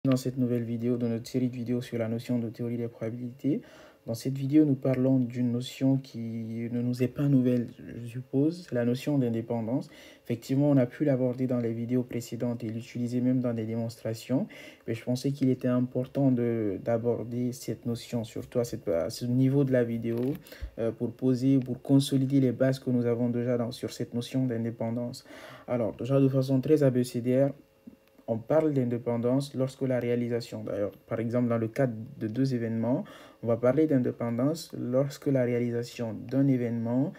Dans cette nouvelle vidéo, dans notre série de vidéos sur la notion de théorie des probabilités. Dans cette vidéo, nous parlons d'une notion qui ne nous est pas nouvelle, je suppose, c'est la notion d'indépendance. Effectivement, on a pu l'aborder dans les vidéos précédentes et l'utiliser même dans des démonstrations, mais je pensais qu'il était important d'aborder cette notion, surtout à ce niveau de la vidéo, pour consolider les bases que nous avons déjà sur cette notion d'indépendance. Alors, déjà de façon très abécédaire, on parle d'indépendance lorsque la réalisation, d'ailleurs, par exemple, dans le cadre de deux événements, on va parler d'indépendance lorsque la réalisation d'un événement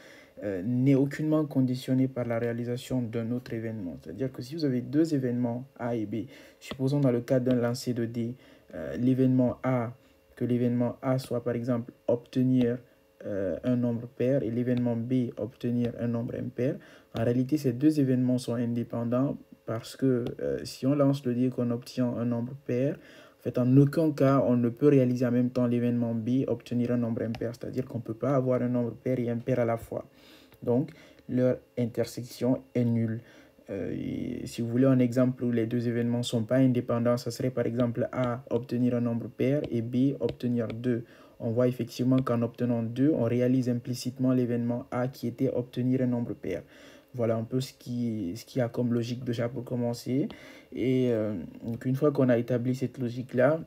n'est aucunement conditionnée par la réalisation d'un autre événement. C'est-à-dire que si vous avez deux événements A et B, supposons dans le cadre d'un lancer de dés, l'événement A, que l'événement A soit par exemple obtenir un nombre pair et l'événement B obtenir un nombre impair. En réalité, ces deux événements sont indépendants parce que si on lance le dé qu'on obtient un nombre pair, en fait, en aucun cas, on ne peut réaliser en même temps l'événement B, obtenir un nombre impair. C'est-à-dire qu'on ne peut pas avoir un nombre pair et impair à la fois. Donc, leur intersection est nulle. Si vous voulez un exemple où les deux événements ne sont pas indépendants, ça serait par exemple A, obtenir un nombre pair et B, obtenir 2. On voit effectivement qu'en obtenant 2, on réalise implicitement l'événement A qui était obtenir un nombre pair. Voilà un peu ce qui a comme logique déjà pour commencer. Et donc une fois qu'on a établi cette logique-là,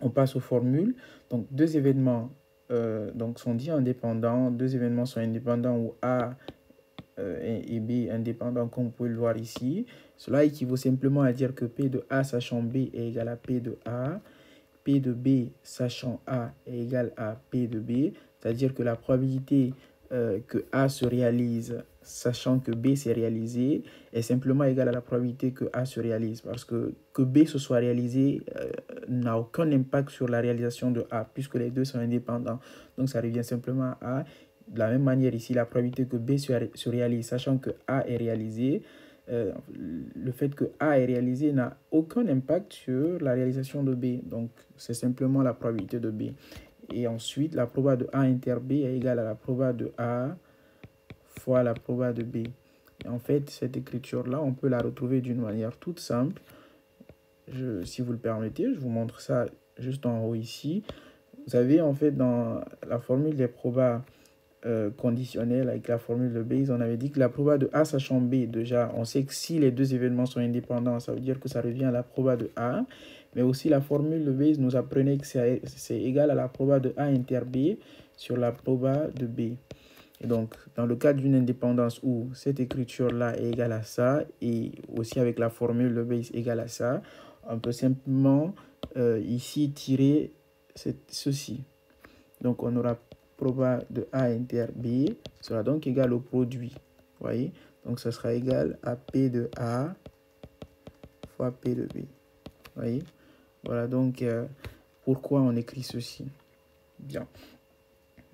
on passe aux formules. Donc deux événements donc sont dits indépendants. Deux événements sont indépendants où A et B indépendants comme vous pouvez le voir ici. Cela équivaut simplement à dire que P de A sachant B est égal à P de A. P de B sachant A est égal à P de B. C'est-à-dire que la probabilité que A se réalise sachant que B s'est réalisé est simplement égale à la probabilité que A se réalise parce que B se soit réalisé n'a aucun impact sur la réalisation de A puisque les deux sont indépendants. Donc ça revient simplement à A. De la même manière ici, la probabilité que B se réalise sachant que A est réalisé, le fait que A est réalisé n'a aucun impact sur la réalisation de B. Donc, c'est simplement la probabilité de B. Et ensuite, la probabilité de A inter B est égale à la probabilité de A fois la probabilité de B. Et en fait, cette écriture-là, on peut la retrouver d'une manière toute simple. Si vous le permettez, je vous montre ça juste en haut ici. Vous avez en fait dans la formule des probas conditionnelle avec la formule de Bayes, on avait dit que la probabilité de A sachant B, déjà, on sait que si les deux événements sont indépendants, ça veut dire que ça revient à la probabilité de A, mais aussi la formule de Bayes nous apprenait que c'est égal à la probabilité de A inter B sur la probabilité de B. Et donc, dans le cas d'une indépendance où cette écriture-là est égale à ça, et aussi avec la formule de Bayes égale à ça, on peut simplement ici tirer ceci. Donc, on aura probabilité de A inter B sera donc égal au produit. Vous voyez? Donc, ça sera égal à P de A fois P de B. Vous voyez? Voilà donc pourquoi on écrit ceci. Bien.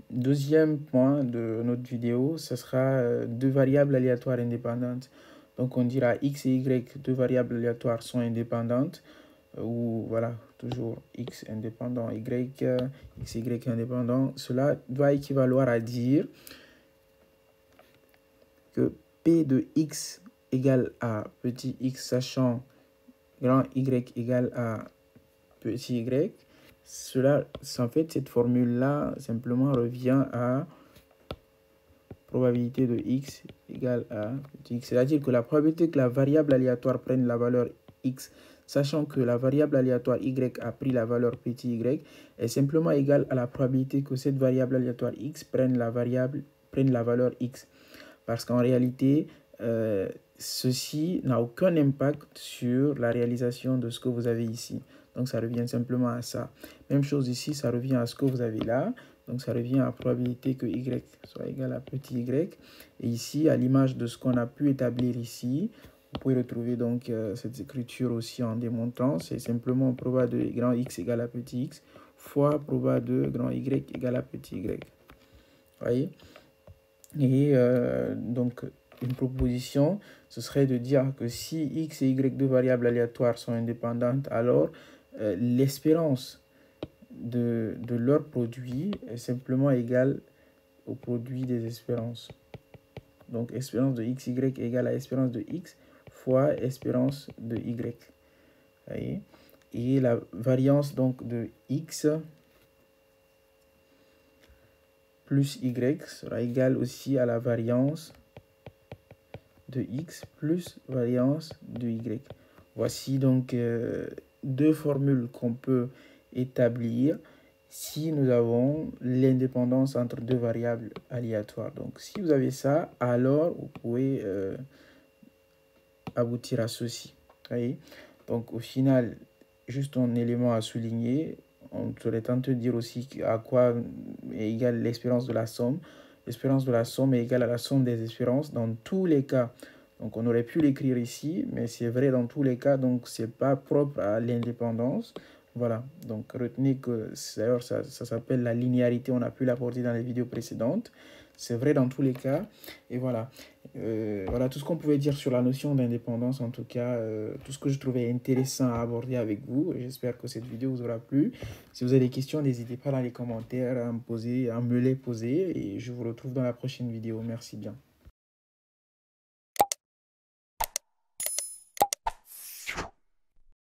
Deuxième point de notre vidéo, ce sera deux variables aléatoires indépendantes. Donc, on dira X et Y, deux variables aléatoires sont indépendantes. Ou voilà, toujours X indépendant, X, Y indépendant. Cela doit équivaloir à dire que P de X égale à petit x sachant grand Y égale à petit y. Cela, en fait, cette formule-là simplement revient à probabilité de x égale à petit x. C'est-à-dire que la probabilité que la variable aléatoire prenne la valeur x, sachant que la variable aléatoire y a pris la valeur petit y, est simplement égale à la probabilité que cette variable aléatoire x prenne la valeur x. Parce qu'en réalité, ceci n'a aucun impact sur la réalisation de ce que vous avez ici. Donc, ça revient simplement à ça. Même chose ici, ça revient à ce que vous avez là. Donc, ça revient à la probabilité que y soit égal à petit y. Et ici, à l'image de ce qu'on a pu établir ici, vous pouvez retrouver donc cette écriture aussi en démontrant. C'est simplement probabilité de grand x égale à petit x fois probabilité de grand y égale à petit y. Vous voyez? Et donc, une proposition, ce serait de dire que si x et y, deux variables aléatoires, sont indépendantes, alors l'espérance de leur produit est simplement égale au produit des espérances. Donc, espérance de x, y égale à espérance de x fois espérance de y. Vous voyez? Et la variance donc de x plus y sera égale aussi à la variance de x plus variance de y. Voici donc deux formules qu'on peut établir si nous avons l'indépendance entre deux variables aléatoires. Donc si vous avez ça, alors vous pouvez aboutir à ceci. Voyez. Donc au final, juste un élément à souligner, on serait tenté de dire aussi à quoi est égale l'espérance de la somme. L'espérance de la somme est égale à la somme des espérances dans tous les cas. Donc on aurait pu l'écrire ici, mais c'est vrai dans tous les cas, donc c'est pas propre à l'indépendance. Voilà, donc retenez que d'ailleurs ça s'appelle la linéarité, on a pu l'apporter dans les vidéos précédentes. C'est vrai dans tous les cas. Et voilà. Voilà tout ce qu'on pouvait dire sur la notion d'indépendance, en tout cas, tout ce que je trouvais intéressant à aborder avec vous. J'espère que cette vidéo vous aura plu. Si vous avez des questions, n'hésitez pas dans les commentaires à me les poser et je vous retrouve dans la prochaine vidéo. Merci bien.